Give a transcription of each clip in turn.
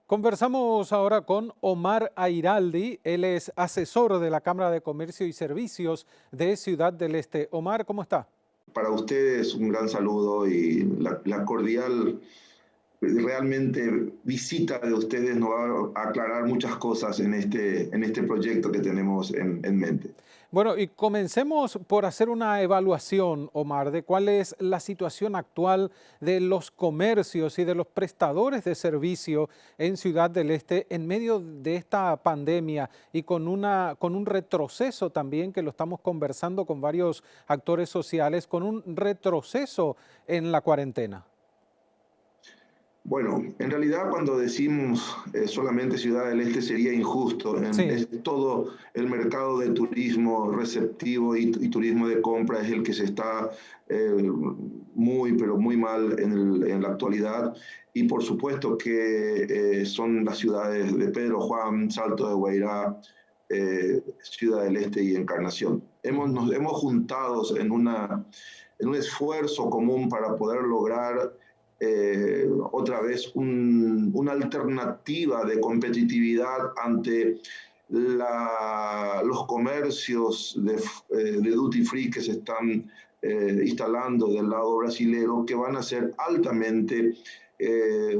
Conversamos ahora con Omar Airaldi, él es asesor de la Cámara de Comercio y Servicios de Ciudad del Este. Omar, ¿cómo está? Para ustedes un gran saludo y la cordial realmente visita de ustedes nos va a aclarar muchas cosas en este proyecto que tenemos en mente. Bueno, y comencemos por hacer una evaluación, Omar, de cuál es la situación actual de los comercios y de los prestadores de servicio en Ciudad del Este en medio de esta pandemia y con un retroceso también, que lo estamos conversando con varios actores sociales, con un retroceso en la cuarentena. Bueno, en realidad cuando decimos solamente Ciudad del Este sería injusto. Sí. Es todo el mercado de turismo receptivo y turismo de compra es el que se está pero muy mal en la actualidad. Y por supuesto que son las ciudades de Pedro Juan, Salto de Guairá, Ciudad del Este y Encarnación. Ujú. Nos hemos juntado en un esfuerzo común para poder lograr otra vez una alternativa de competitividad ante los comercios de duty free que se están instalando del lado brasilero, que van a ser altamente eh,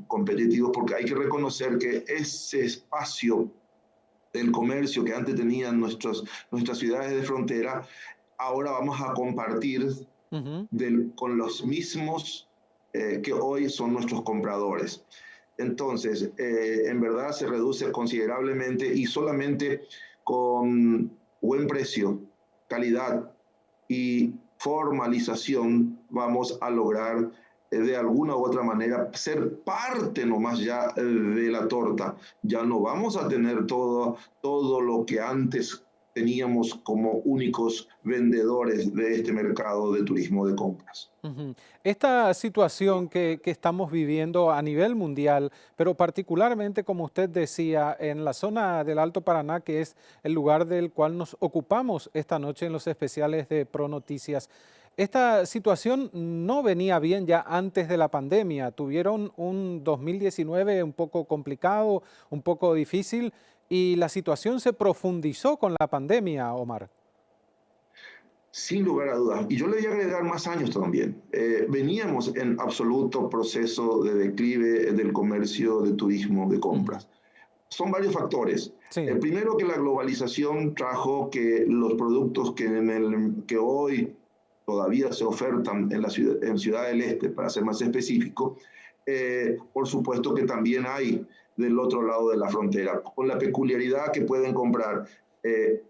competitivos, porque hay que reconocer que ese espacio del comercio que antes tenían nuestras ciudades de frontera, ahora vamos a compartir Ujú. con los mismos que hoy son nuestros compradores. Entonces, en verdad se reduce considerablemente y solamente con buen precio, calidad y formalización vamos a lograr de alguna u otra manera ser parte nomás ya de la torta. Ya no vamos a tener todo lo que antes teníamos como únicos vendedores de este mercado de turismo de compras. Ujú. Esta situación que estamos viviendo a nivel mundial, pero particularmente, como usted decía, en la zona del Alto Paraná, que es el lugar del cual nos ocupamos esta noche en los especiales de Pro Noticias, esta situación no venía bien ya antes de la pandemia. Tuvieron un 2019 un poco complicado, un poco difícil, y la situación se profundizó con la pandemia, Omar. Sin lugar a dudas. Y yo le voy a agregar más años también. Veníamos en absoluto proceso de declive del comercio, de turismo, de Ujú. compras. Son varios factores. El Sí. primero, que la globalización trajo que los productos que hoy todavía se ofertan en Ciudad del Este, para ser más específico, por supuesto que también hay del otro lado de la frontera, con la peculiaridad que pueden comprar eh,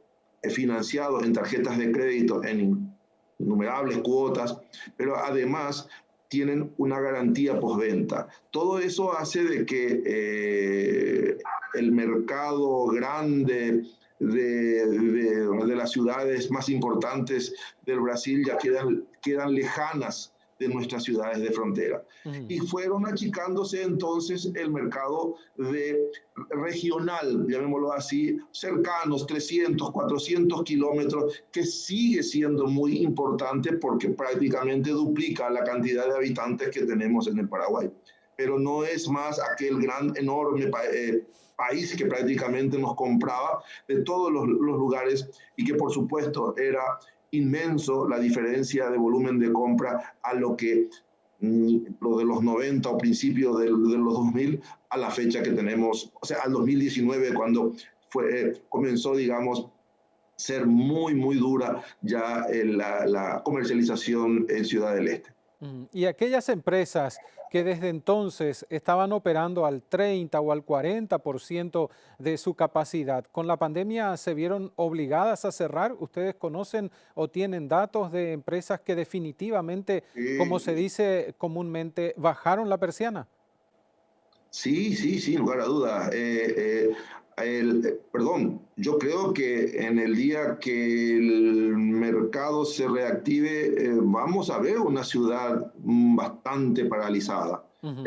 financiados en tarjetas de crédito en innumerables cuotas, pero además tienen una garantía postventa. Todo eso hace de que el mercado grande de las ciudades más importantes del Brasil ya quedan lejanas de nuestras ciudades de frontera. Ujú. Y fueron achicándose entonces el mercado regional, llamémoslo así, cercanos, 300, 400 kilómetros, que sigue siendo muy importante porque prácticamente duplica la cantidad de habitantes que tenemos en el Paraguay. Pero no es más aquel gran, enorme país que prácticamente nos compraba de todos los lugares y que por supuesto era inmenso la diferencia de volumen de compra a lo que lo de los 90 o principios de los 2000 a la fecha que tenemos, o sea, al 2019 cuando comenzó, digamos, ser muy dura ya la comercialización en Ciudad del Este. Y aquellas empresas que desde entonces estaban operando al 30 o al 40% de su capacidad, con la pandemia se vieron obligadas a cerrar. ¿Ustedes conocen o tienen datos de empresas que definitivamente, como se Eh, dice comúnmente, bajaron la persiana? Sí, sí, sin lugar a dudas. Perdón, yo creo que en el día que el mercado se reactive, vamos a ver una ciudad bastante paralizada. Ujú.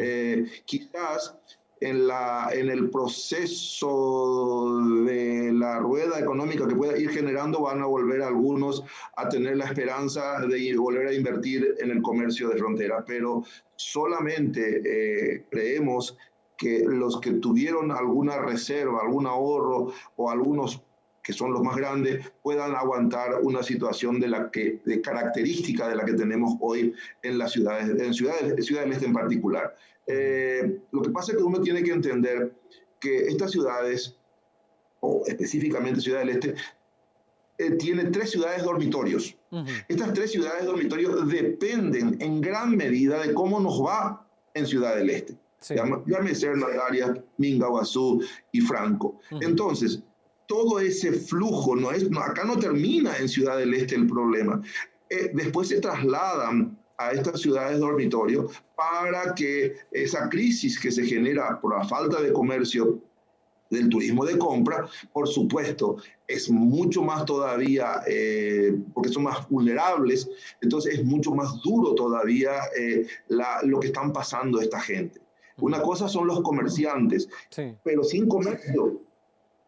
Quizás en el proceso de la rueda económica que pueda ir generando, van a volver algunos a tener la esperanza de volver a invertir en el comercio de frontera, pero solamente creemos que los que tuvieron alguna reserva, algún ahorro o algunos que son los más grandes, puedan aguantar una situación de característica de la que tenemos hoy en las ciudades, Ciudad del Este en particular. Lo que pasa es que uno tiene que entender que estas ciudades, o específicamente Ciudad del Este, tiene 3 ciudades dormitorios. Estas 3 ciudades dormitorios dependen en gran medida de cómo nos va en Ciudad del Este. Sí. Llámese Hernandarias, Minga, Guazú y Franco. Entonces, todo ese flujo, acá no termina en Ciudad del Este el problema. Después se trasladan a estas ciudades dormitorio para que esa crisis que se genera por la falta de comercio del turismo de compra, por supuesto, es mucho más todavía, porque son más vulnerables, entonces es mucho más duro todavía lo que están pasando esta gente. Una cosa son los comerciantes, sí, pero sin comercio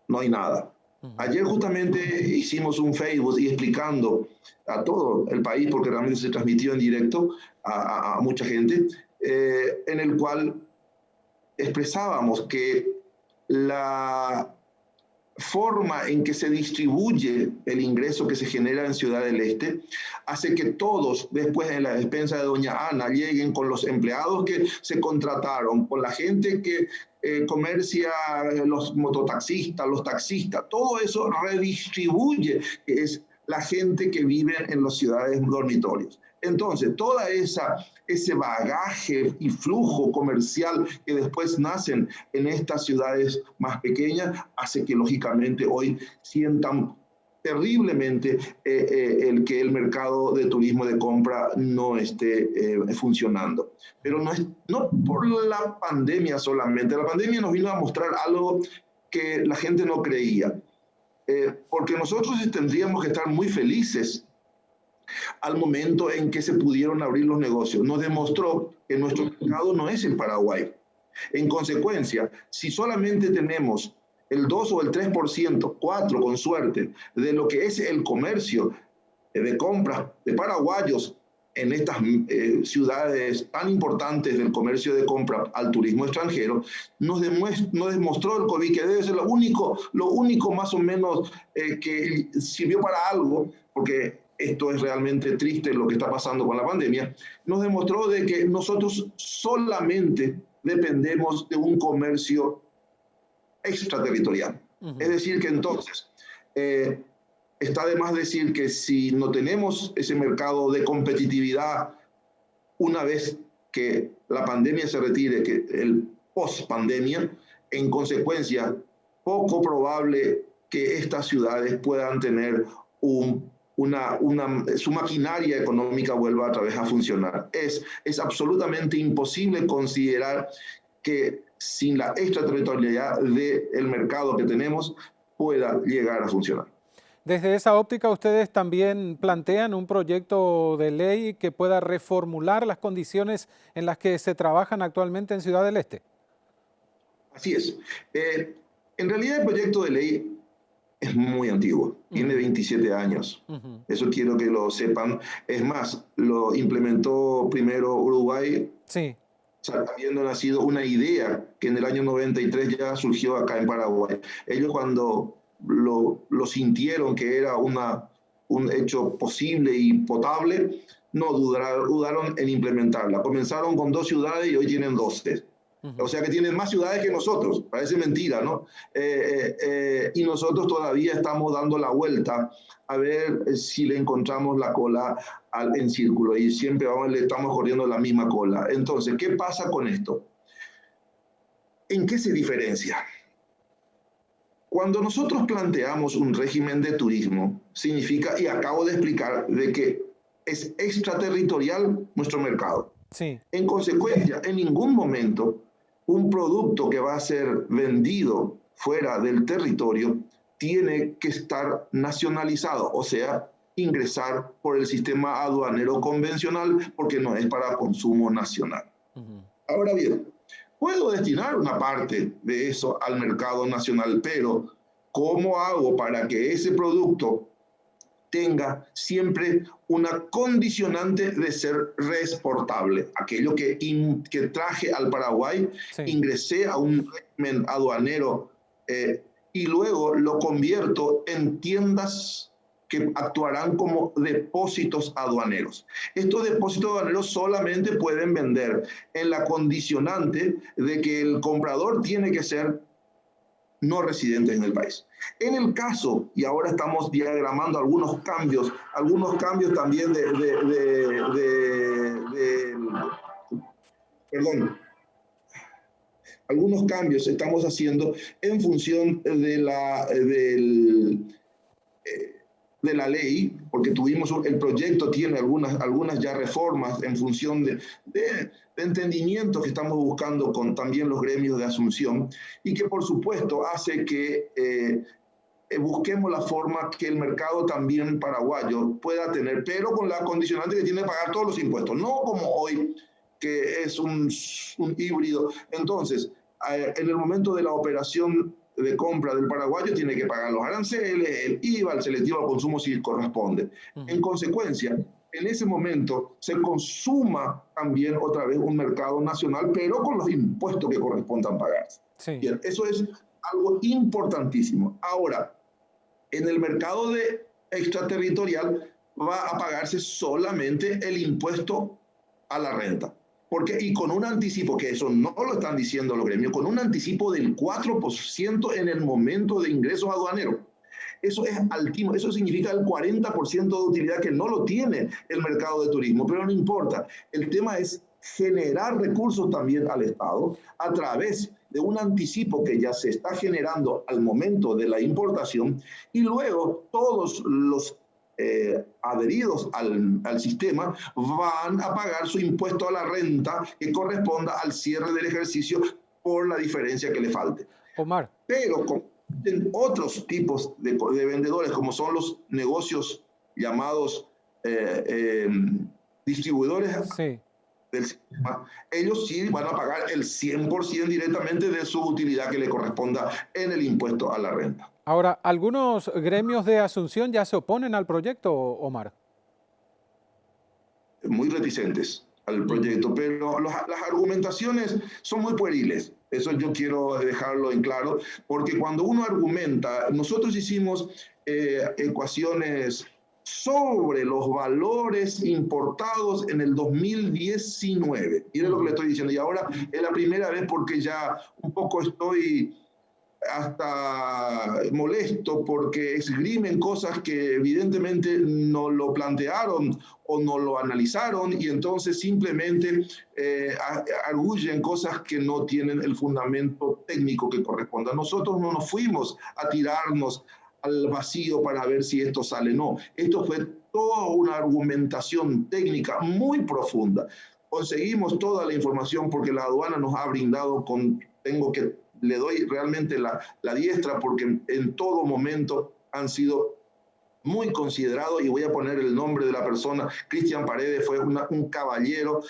no hay nada. Ayer justamente hicimos un Facebook y explicando a todo el país, porque realmente se transmitió en directo a mucha gente, en el cual expresábamos que la forma en que se distribuye el ingreso que se genera en Ciudad del Este hace que todos después en la despensa de Doña Ana lleguen con los empleados que se contrataron, con la gente que comercia, los mototaxistas, los taxistas, todo eso redistribuye, que es la gente que vive en las ciudades dormitorios. Entonces, toda ese bagaje y flujo comercial que después nacen en estas ciudades más pequeñas hace que, lógicamente, hoy sientan terriblemente el que el mercado de turismo de compra no esté funcionando. Pero no por la pandemia solamente. La pandemia nos vino a mostrar algo que la gente no creía. Porque nosotros tendríamos que estar muy felices al momento en que se pudieron abrir los negocios. Nos demostró que nuestro mercado no es el Paraguay. En consecuencia, si solamente tenemos el 2 o el 3%, 4% con suerte, de lo que es el comercio de compras de paraguayos en estas ciudades tan importantes del comercio de compra al turismo extranjero, nos demostró el COVID que debe ser lo único más o menos que sirvió para algo, porque esto es realmente triste lo que está pasando con la pandemia, nos demostró de que nosotros solamente dependemos de un comercio extraterritorial. Es decir, que entonces está de más decir que si no tenemos ese mercado de competitividad una vez que la pandemia se retire, que el post-pandemia, en consecuencia, poco probable que estas ciudades puedan tener su maquinaria económica vuelva otra vez a funcionar. Es absolutamente imposible considerar que sin la extraterritorialidad del mercado que tenemos pueda llegar a funcionar. Desde esa óptica, ustedes también plantean un proyecto de ley que pueda reformular las condiciones en las que se trabajan actualmente en Ciudad del Este. Así es. En realidad el proyecto de ley es muy antiguo, tiene 27 años. Eso quiero que lo sepan. Es más, lo implementó primero Uruguay. Sí. Habiendo nacido una idea que en el año 93 ya surgió acá en Paraguay. Ellos cuando lo sintieron que era un hecho posible y potable, no dudaron en implementarla. Comenzaron con 2 ciudades y hoy tienen 12. O sea que tienen más ciudades que nosotros, parece mentira, ¿no? Y nosotros todavía estamos dando la vuelta a ver si le encontramos la cola en círculo y siempre le estamos corriendo la misma cola. Entonces, ¿qué pasa con esto? ¿En qué se diferencia? Cuando nosotros planteamos un régimen de turismo, significa, y acabo de explicar, de que es extraterritorial nuestro mercado. Sí. En consecuencia, en ningún momento un producto que va a ser vendido fuera del territorio tiene que estar nacionalizado, o sea, ingresar por el sistema aduanero convencional porque no es para consumo nacional. Ahora bien, puedo destinar una parte de eso al mercado nacional, pero ¿cómo hago para que ese producto tenga siempre una condicionante de ser reexportable. Aquello que traje al Paraguay, Sí. ingresé a un régimen aduanero y luego lo convierto en tiendas que actuarán como depósitos aduaneros. Estos depósitos aduaneros solamente pueden vender en la condicionante de que el comprador tiene que ser no residentes en el país. En el caso, y ahora estamos diagramando algunos cambios también perdón, algunos cambios estamos haciendo en función de la ley, porque el proyecto tiene algunas ya reformas en función de entendimiento que estamos buscando con también los gremios de Asunción y que por supuesto hace que busquemos la forma que el mercado también paraguayo pueda tener, pero con la condicionante que tiene que pagar todos los impuestos, no como hoy, que es un híbrido. Entonces, en el momento de la operación de compra del paraguayo tiene que pagar los aranceles, el IVA, el selectivo al consumo si corresponde. En consecuencia, en ese momento se consuma también otra vez un mercado nacional, pero con los impuestos que correspondan pagarse. Sí. Bien, eso es algo importantísimo. Ahora, en el mercado extraterritorial va a pagarse solamente el impuesto a la renta. Y con un anticipo, que eso no lo están diciendo los gremios, con un anticipo del 4% en el momento de ingresos aduaneros. Eso es altísimo, eso significa el 40% de utilidad que no lo tiene el mercado de turismo, pero no importa. El tema es generar recursos también al Estado a través de un anticipo que ya se está generando al momento de la importación y luego todos los adheridos al sistema van a pagar su impuesto a la renta que corresponda al cierre del ejercicio por la diferencia que le falte. Omar. Pero en otros tipos de vendedores, como son los negocios llamados distribuidores Sí. del sistema, ellos sí van a pagar el 100% directamente de su utilidad que le corresponda en el impuesto a la renta. Ahora, ¿algunos gremios de Asunción ya se oponen al proyecto, Omar? Muy reticentes al proyecto, pero las argumentaciones son muy pueriles. Eso yo quiero dejarlo en claro, porque cuando uno argumenta, nosotros hicimos ecuaciones sobre los valores importados en el 2019. Miren lo que le estoy diciendo, y ahora es la primera vez porque ya un poco estoy hasta molesto porque esgrimen cosas que evidentemente no lo plantearon o no lo analizaron y entonces simplemente arguyen cosas que no tienen el fundamento técnico que corresponda. Nosotros no nos fuimos a tirarnos al vacío para ver si esto sale, no. Esto fue toda una argumentación técnica muy profunda. Conseguimos toda la información porque la aduana nos ha brindado le doy realmente la diestra porque en todo momento han sido muy considerados y voy a poner el nombre de la persona. Cristian Paredes fue un caballero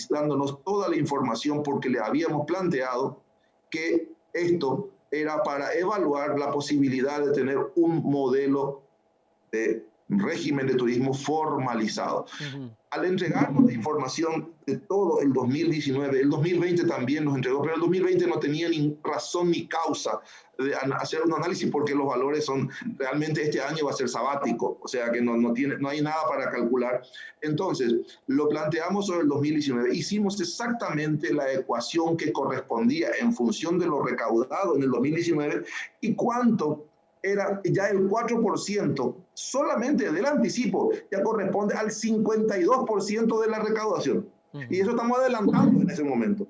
dándonos toda la información porque le habíamos planteado que esto era para evaluar la posibilidad de tener un modelo de régimen de turismo formalizado. Al entregarnos la información de todo el 2019, el 2020 también nos entregó, pero el 2020 no tenía ni razón ni causa de hacer un análisis porque los valores son, realmente este año va a ser sabático, o sea que no hay nada para calcular. Entonces, lo planteamos sobre el 2019, hicimos exactamente la ecuación que correspondía en función de lo recaudado en el 2019 y cuánto era ya el 4% solamente del anticipo, ya corresponde al 52% de la recaudación. Y eso estamos adelantando en ese momento.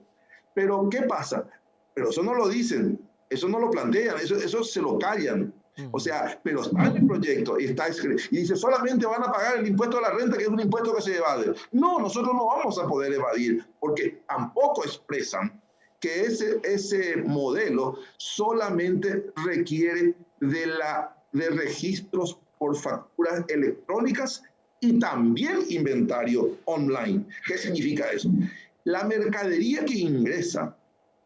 Pero, ¿qué pasa? Pero eso no lo dicen, eso no lo plantean, eso se lo callan. O sea, pero está en el proyecto y dice solamente van a pagar el impuesto a la renta, que es un impuesto que se evade. No, nosotros no vamos a poder evadir, porque tampoco expresan que ese modelo solamente requiere de registros por facturas electrónicas y también inventario online. ¿Qué significa eso? La mercadería que ingresa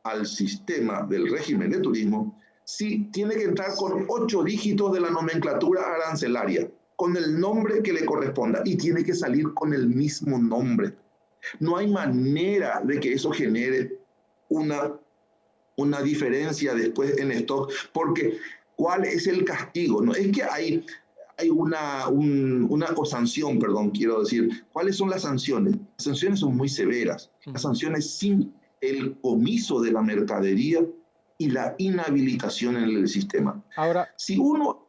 al sistema del régimen de turismo sí tiene que entrar con 8 dígitos de la nomenclatura arancelaria. con el nombre que le corresponda y tiene que salir con el mismo nombre. No hay manera de que eso genere una diferencia después en stock, porque ¿cuál es el castigo? No es que hay una sanción, perdón, quiero decir. ¿Cuáles son las sanciones? Las sanciones son muy severas. Las sanciones sin el comiso de la mercadería y la inhabilitación en el sistema. Ahora, Si uno...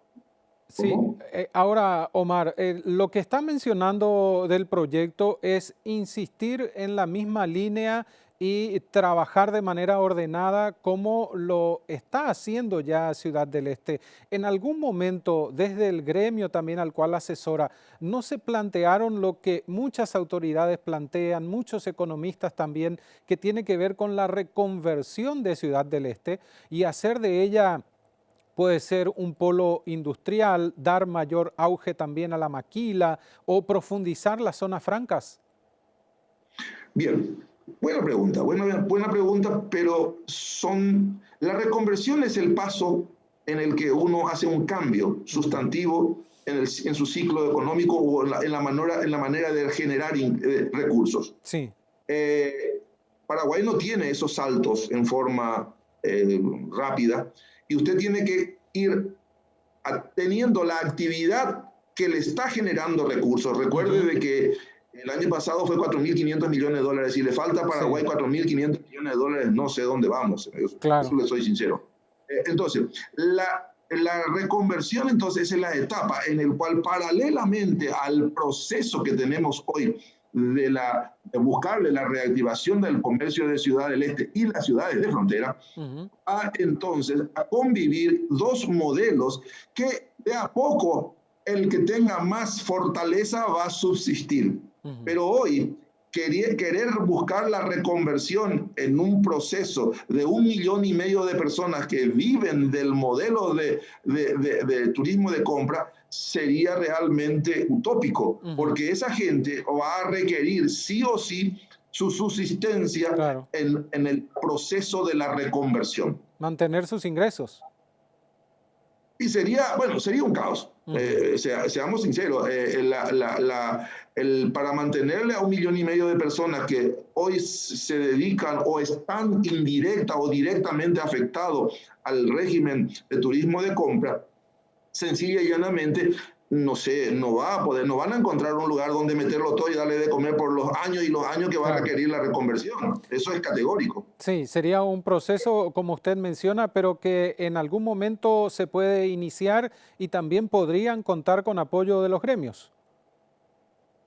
sí, ¿Cómo? ahora, Omar, lo que está mencionando del proyecto es insistir en la misma línea y trabajar de manera ordenada como lo está haciendo ya Ciudad del Este. En algún momento, desde el gremio también al cual asesora, ¿no se plantearon lo que muchas autoridades plantean, muchos economistas también, que tiene que ver con la reconversión de Ciudad del Este y hacer de ella... Puede ser un polo industrial, dar mayor auge también a la maquila o profundizar las zonas francas? Bien, buena pregunta, pero la reconversión es el paso en el que uno hace un cambio sustantivo en su ciclo económico o en la manera de generar recursos. Sí. Paraguay no tiene esos saltos en forma rápida y usted tiene que ir teniendo la actividad que le está generando recursos. Recuerde de que el año pasado fue 4.500 millones de dólares y le falta a Paraguay 4.500 millones de dólares, no sé dónde vamos, eso le soy sincero. Entonces, la reconversión entonces es la etapa en la cual paralelamente al proceso que tenemos hoy de buscarle la reactivación del comercio de Ciudad del Este y las ciudades de frontera, entonces a convivir dos modelos que de a poco el que tenga más fortaleza va a subsistir. Pero hoy querer buscar la reconversión en un proceso de 1,5 millones de personas que viven del modelo de turismo de compra sería realmente utópico, porque esa gente va a requerir sí o sí su subsistencia en el proceso de la reconversión. Mantener sus ingresos. Y sería un caos. Seamos sinceros, para mantenerle a 1,5 millones de personas que hoy se dedican o están indirecta o directamente afectados al régimen de turismo de compra, sencilla y llanamente, no van a encontrar un lugar donde meterlo todo y darle de comer por los años y los años que va a requerir la reconversión. Eso es categórico. Sí, sería un proceso, como usted menciona, pero que en algún momento se puede iniciar y también podrían contar con apoyo de los gremios.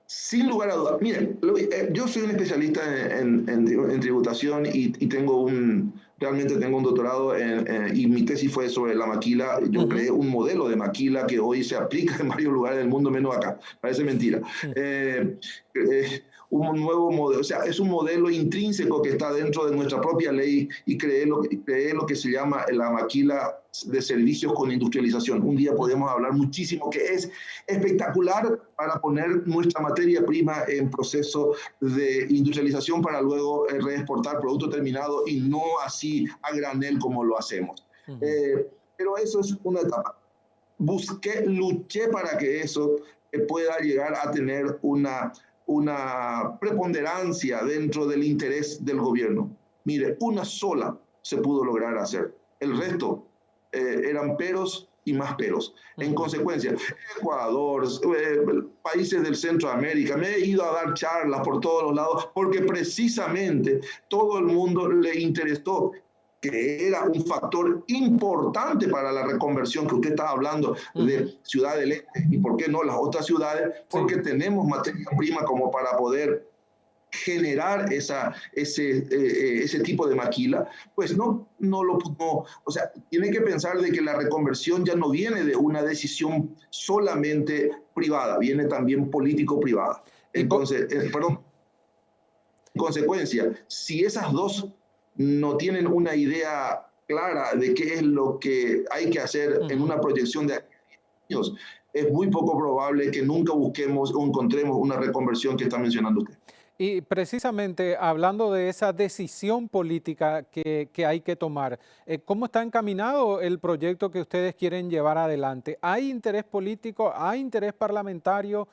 Sin lugar a dudas. Miren, yo soy un especialista en tributación y realmente tengo un doctorado y mi tesis fue sobre la maquila. Yo creé un modelo de maquila que hoy se aplica en varios lugares del mundo, menos acá. Parece mentira. Un nuevo modelo, o sea, es un modelo intrínseco que está dentro de nuestra propia ley y creé lo que se llama la maquila de servicios con industrialización. Un día podemos hablar muchísimo, que es espectacular para poner nuestra materia prima en proceso de industrialización para luego reexportar producto terminado y no así a granel como lo hacemos. Pero eso es una etapa. Luché para que eso pueda llegar a tener una preponderancia dentro del interés del gobierno. Mire, una sola se pudo lograr hacer. El resto eran peros y más peros. En consecuencia, Ecuador, países del Centroamérica, me he ido a dar charlas por todos los lados porque precisamente todo el mundo le interesó, que era un factor importante para la reconversión que usted estaba hablando de Ciudad del Este y por qué no las otras ciudades, porque tenemos materia prima como para poder generar ese tipo de maquila, pues o sea, tiene que pensar de que la reconversión ya no viene de una decisión solamente privada, viene también político-privada. Entonces, en consecuencia, si esas dos no tienen una idea clara de qué es lo que hay que hacer en una proyección de años, es muy poco probable que nunca busquemos o encontremos una reconversión que está mencionando usted. Y precisamente hablando de esa decisión política que hay que tomar, ¿cómo está encaminado el proyecto que ustedes quieren llevar adelante? ¿Hay interés político, hay interés parlamentario,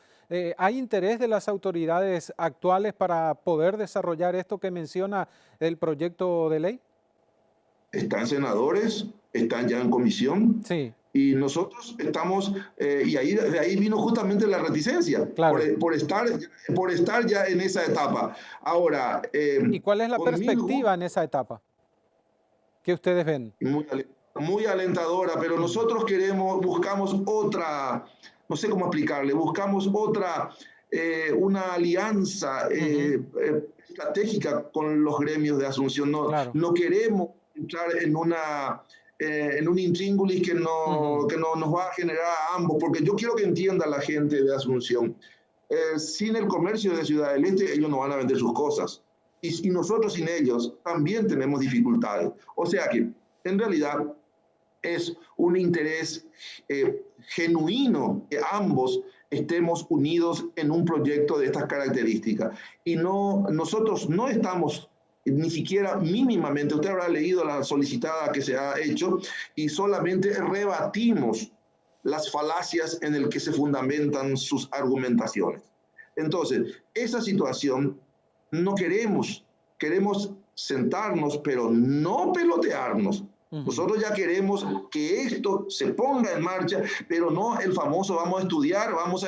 hay interés de las autoridades actuales para poder desarrollar esto que menciona el proyecto de ley? Están senadores, están ya en comisión, Sí, y nosotros estamos, y ahí, de ahí vino justamente la reticencia, claro. por estar ya en esa etapa. Ahora, ¿Y cuál es la con mil perspectiva en esa etapa que ustedes ven? muy, muy alentadora, pero Ujú, nosotros buscamos otra, no sé cómo explicarle, buscamos otra, una alianza ujú, estratégica con los gremios de Asunción. No, claro. no queremos entrar en un intríngulis Ujú, que no nos va a generar a ambos, porque yo quiero que entienda la gente de Asunción. Sin el comercio de Ciudad del Este, ellos no van a vender sus cosas. Y nosotros sin ellos también tenemos dificultades. O sea que, en realidad, es un interés genuino que ambos estemos unidos en un proyecto de estas características. Y no, nosotros no estamos ni siquiera mínimamente, usted habrá leído la solicitada que se ha hecho, y solamente rebatimos las falacias en el que se fundamentan sus argumentaciones. Entonces, esa situación no queremos sentarnos, pero no pelotearnos. ujú. Nosotros ya queremos que esto se ponga en marcha, pero no el famoso vamos a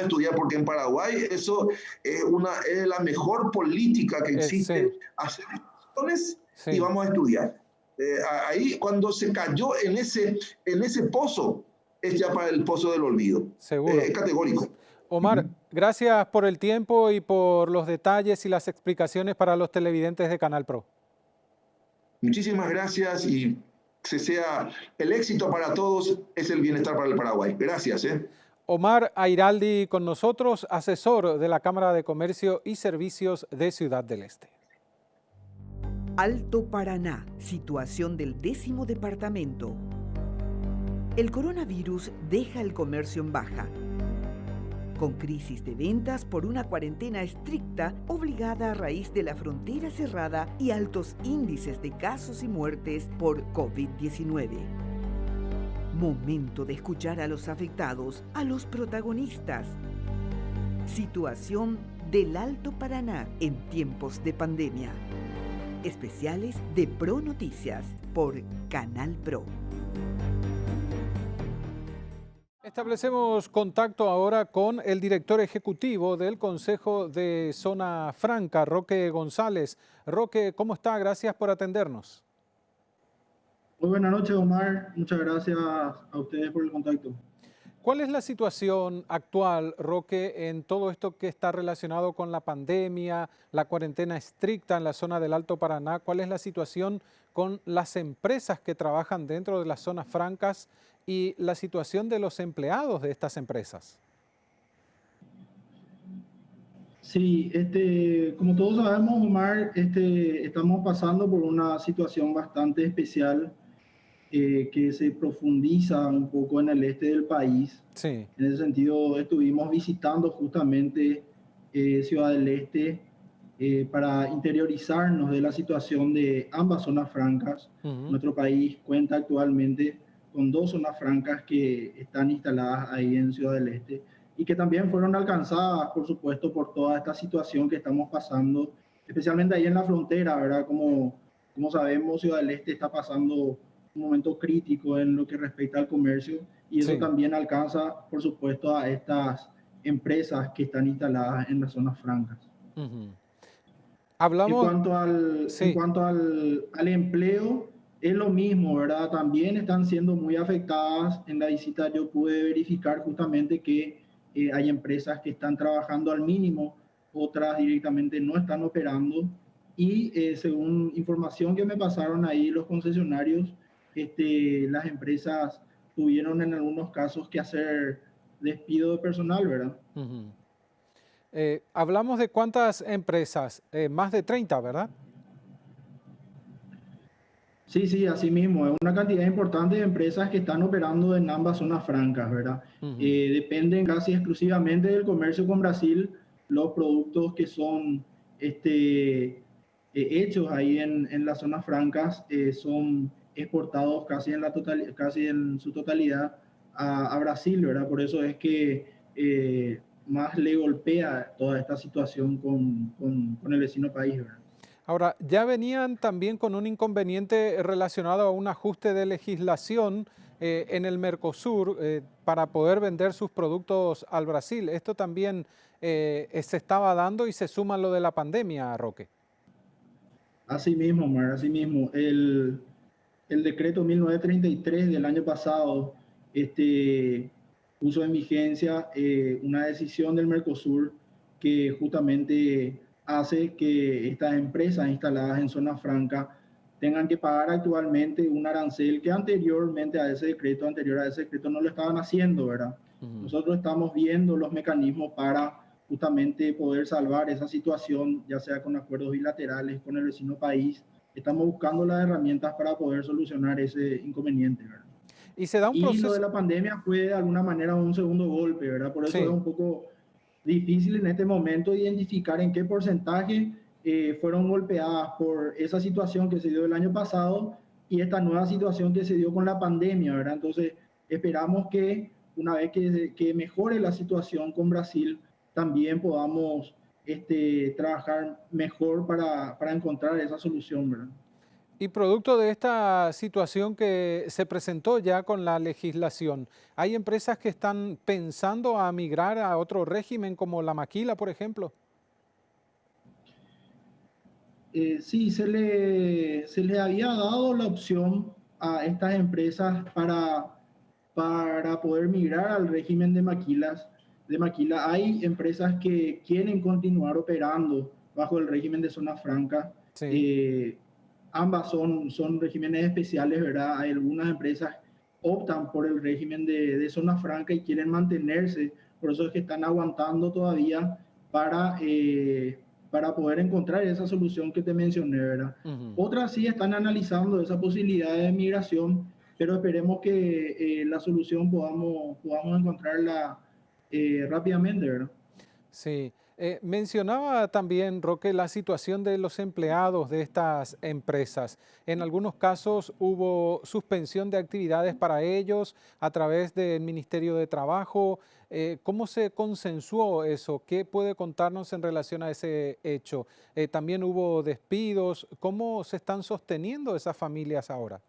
estudiar, porque en Paraguay eso es la mejor política que Sí, existe, hacer elecciones y sí, vamos a estudiar. Ahí cuando se cayó en ese pozo, es ya para el pozo del olvido. seguro. Es categórico. Omar, gracias por el tiempo y por los detalles y las explicaciones para los televidentes de Canal Pro. Muchísimas gracias y que sea el éxito para todos, es el bienestar para el Paraguay. Gracias. Omar Airaldi con nosotros, asesor de la Cámara de Comercio y Servicios de Ciudad del Este. Alto Paraná, situación del 10º departamento. El coronavirus deja el comercio en baja, con crisis de ventas por una cuarentena estricta obligada a raíz de la frontera cerrada y altos índices de casos y muertes por COVID-19. Momento de escuchar a los afectados, a los protagonistas. Situación del Alto Paraná en tiempos de pandemia. Especiales de Pro Noticias por Canal Pro. Establecemos contacto ahora con el director ejecutivo del Consejo de Zona Franca, Roque González. Roque, ¿cómo está? Gracias por atendernos. Muy buenas noches, Omar. Muchas gracias a ustedes por el contacto. ¿Cuál es la situación actual, Roque, en todo esto que está relacionado con la pandemia, la cuarentena estricta en la zona del Alto Paraná? ¿Cuál es la situación con las empresas que trabajan dentro de las zonas francas y la situación de los empleados de estas empresas? Sí, como todos sabemos, Omar, estamos pasando por una situación bastante especial que se profundiza un poco en el este del país. Sí. En ese sentido, estuvimos visitando justamente Ciudad del Este para interiorizarnos de la situación de ambas zonas francas. Ujú. Nuestro país cuenta actualmente con 2 zonas francas que están instaladas ahí en Ciudad del Este y que también fueron alcanzadas, por supuesto, por toda esta situación que estamos pasando, especialmente ahí en la frontera, ¿verdad? Como sabemos, Ciudad del Este está pasando un momento crítico en lo que respecta al comercio y eso Sí. también alcanza, por supuesto, a estas empresas que están instaladas en las zonas francas. Ujú. En Hablamos, cuanto en sí. cuanto al empleo, es lo mismo, ¿verdad? También están siendo muy afectadas. En la visita yo pude verificar justamente que hay empresas que están trabajando al mínimo, otras directamente no están operando. Y según información que me pasaron ahí los concesionarios, las empresas tuvieron en algunos casos que hacer despido de personal, ¿verdad? Ujú. Hablamos de cuántas empresas, más de 30, ¿verdad? Sí, sí, así mismo. Es una cantidad importante de empresas que están operando en ambas zonas francas, ¿verdad? Ujú. Dependen casi exclusivamente del comercio con Brasil los productos que son hechos ahí en las zonas francas son exportados casi en su totalidad a Brasil, ¿verdad? Por eso es que más le golpea toda esta situación con el vecino país, ¿verdad? Ahora, ya venían también con un inconveniente relacionado a un ajuste de legislación en el Mercosur para poder vender sus productos al Brasil. Esto también se estaba dando y se suma lo de la pandemia, Roque. Así mismo, Mar, así mismo. El decreto 1933 del año pasado puso en vigencia una decisión del Mercosur que justamente hace que estas empresas instaladas en zona franca tengan que pagar actualmente un arancel que anteriormente a ese decreto, anterior a ese decreto, no lo estaban haciendo, ¿verdad? Nosotros estamos viendo los mecanismos para justamente poder salvar esa situación, ya sea con acuerdos bilaterales con el vecino país. Estamos buscando las herramientas para poder solucionar ese inconveniente, ¿verdad? Y se da un Y lo de proceso, la pandemia fue de alguna manera un segundo golpe, ¿verdad? Por eso es sí. un poco difícil en este momento identificar en qué porcentaje fueron golpeadas por esa situación que se dio el año pasado y esta nueva situación que se dio con la pandemia, ¿verdad? Entonces, esperamos que una vez que mejore la situación con Brasil, también podamos trabajar mejor para encontrar esa solución, ¿verdad? Y producto de esta situación que se presentó ya con la legislación, ¿hay empresas que están pensando a migrar a otro régimen como la maquila, por ejemplo? Sí, se le había dado la opción a estas empresas para poder migrar al régimen de maquilas. De maquila. Hay empresas que quieren continuar operando bajo el régimen de zona franca. Sí. Eh, Ambas son regímenes especiales, ¿verdad? Hay algunas empresas optan por el régimen de zona franca y quieren mantenerse, por eso es que están aguantando todavía para, para poder encontrar esa solución que te mencioné, ¿verdad? Ujú. Otras sí están analizando esa posibilidad de migración, pero esperemos que la solución podamos encontrarla rápidamente, ¿verdad? Sí. Mencionaba también, Roque, la situación de los empleados de estas empresas. En algunos casos hubo suspensión de actividades para ellos a través del Ministerio de Trabajo. ¿Cómo se consensuó eso? ¿Qué puede contarnos en relación a ese hecho? También hubo despidos. ¿Cómo se están sosteniendo esas familias ahora?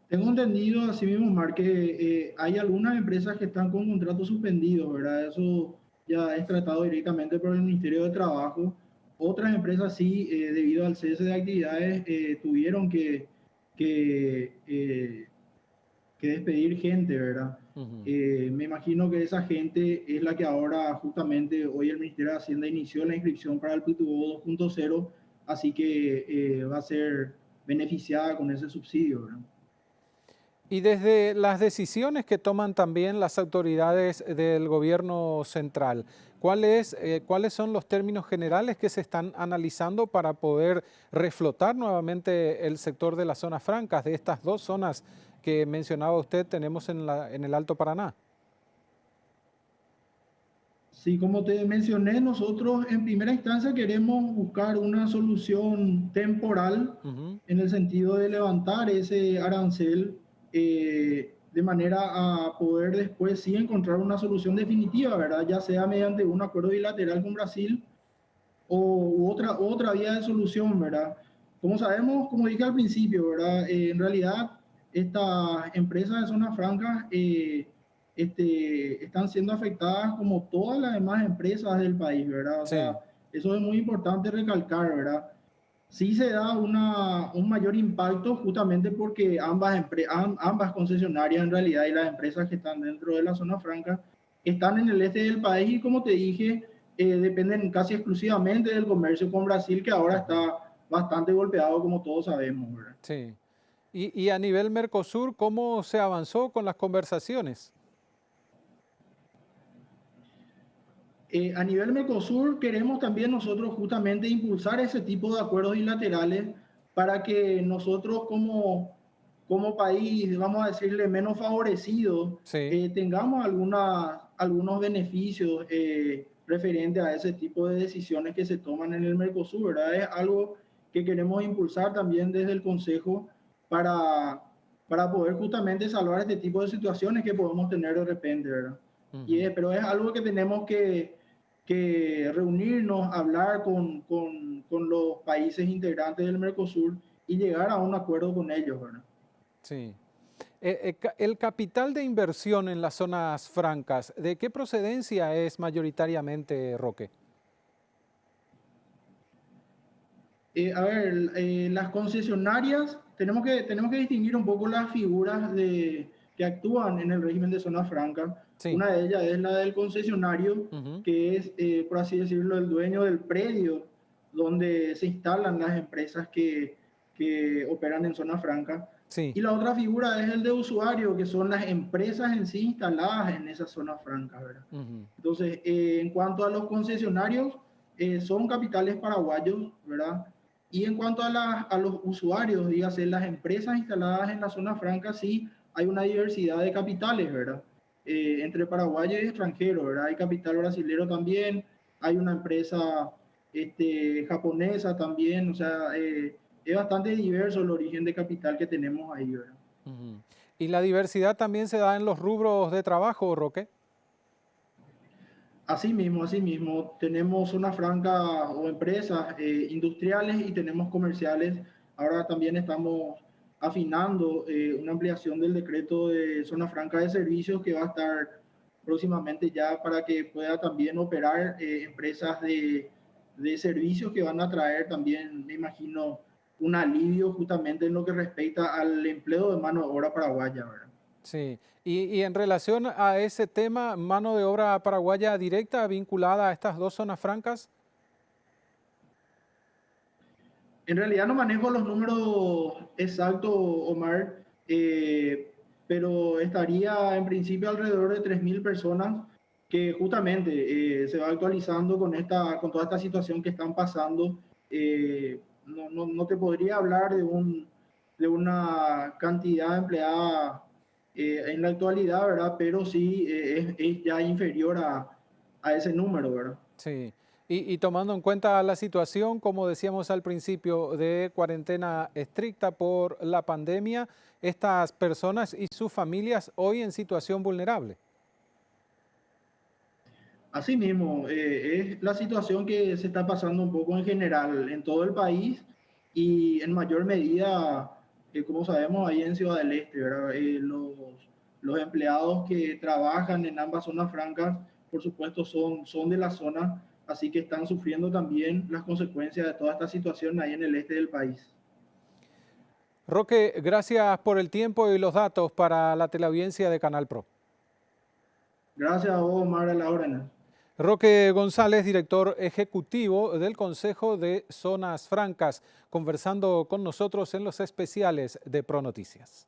Tengo entendido, así mismo, Mar, que hay algunas empresas que están con contratos suspendidos, ¿verdad? Eso ya es tratado directamente por el Ministerio de Trabajo. Otras empresas sí, debido al cese de actividades, tuvieron que, eh, que despedir gente, ¿verdad? Ujú. Me imagino que esa gente es la que ahora, justamente, hoy el Ministerio de Hacienda inició la inscripción para el PTU 2.0, así que va a ser beneficiada con ese subsidio, ¿verdad? Y desde las decisiones que toman también las autoridades del gobierno central, ¿cuáles son los términos generales que se están analizando para poder reflotar nuevamente el sector de las zonas francas, de estas dos zonas que mencionaba usted tenemos en el Alto Paraná? Sí, como te mencioné, nosotros en primera instancia queremos buscar una solución temporal Ujú. en el sentido de levantar ese arancel de manera a poder después sí encontrar una solución definitiva, ¿verdad? Ya sea mediante un acuerdo bilateral con Brasil o u otra vía de solución, ¿verdad? Como sabemos, como dije al principio, ¿verdad? En realidad, estas empresas de zona franca están siendo afectadas como todas las demás empresas del país, ¿verdad? O sea, Sí. eso es muy importante recalcar, ¿verdad? Sí se da un mayor impacto justamente porque ambas concesionarias en realidad y las empresas que están dentro de la zona franca están en el este del país y como te dije, dependen casi exclusivamente del comercio con Brasil que ahora Ujú. está bastante golpeado como todos sabemos, ¿verdad? Sí. Y a nivel Mercosur, ¿cómo se avanzó con las conversaciones? A nivel Mercosur queremos también nosotros justamente impulsar ese tipo de acuerdos bilaterales para que nosotros como país, vamos a decirle, menos favorecido, Sí. tengamos algunos beneficios referente a ese tipo de decisiones que se toman en el Mercosur, ¿verdad? Es algo que queremos impulsar también desde el Consejo para poder justamente salvar este tipo de situaciones que podemos tener de repente, ¿verdad? Pero es algo que tenemos que reunirnos, hablar con los países integrantes del Mercosur y llegar a un acuerdo con ellos, ¿verdad? Sí. El capital de inversión en las zonas francas, ¿de qué procedencia es mayoritariamente, Roque? Las concesionarias, tenemos que distinguir un poco las figuras que actúan en el régimen de zona franca. Sí. Una de ellas es la del concesionario, que es, por así decirlo, el dueño del predio donde se instalan las empresas que operan en zona franca. Sí. Y la otra figura es el de usuario, que son las empresas en sí instaladas en esa zona franca, ¿verdad? Entonces, en cuanto a los concesionarios, son capitales paraguayos, ¿verdad? Y en cuanto a los usuarios, dígase, las empresas instaladas en la zona franca, sí hay una diversidad de capitales, ¿verdad? Entre paraguayos y extranjeros, ¿verdad? Hay capital brasilero también, hay una empresa japonesa también, o sea, es bastante diverso el origen de capital que tenemos ahí, ¿verdad? ¿Y la diversidad también se da en los rubros de trabajo, Roque? Así mismo, tenemos zona franca o empresas industriales y tenemos comerciales. Ahora también estamos afinando una ampliación del decreto de zona franca de servicios que va a estar próximamente ya para que pueda también operar empresas de servicios que van a traer también, me imagino, un alivio justamente en lo que respecta al empleo de mano de obra paraguaya, ¿verdad? Sí, y en relación a ese tema, mano de obra paraguaya directa vinculada a estas dos zonas francas. En realidad no manejo los números exactos, Omar, pero estaría en principio alrededor de 3.000 personas que justamente se va actualizando con toda esta situación que están pasando. No te podría hablar de una cantidad empleada en la actualidad, ¿verdad? Pero sí es ya inferior a ese número, ¿verdad? Sí, y tomando en cuenta la situación, como decíamos al principio, de cuarentena estricta por la pandemia, estas personas y sus familias hoy en situación vulnerable. Asimismo, es la situación que se está pasando un poco en general en todo el país y en mayor medida, como sabemos, ahí en Ciudad del Este, ¿verdad? Los empleados que trabajan en ambas zonas francas, por supuesto, son de la zona, así que están sufriendo también las consecuencias de toda esta situación ahí en el este del país. Roque, gracias por el tiempo y los datos para la teleaudiencia de Canal Pro. Gracias a vos, Omar, a la orden. Roque González, director ejecutivo del Consejo de Zonas Francas, conversando con nosotros en los especiales de Pro Noticias.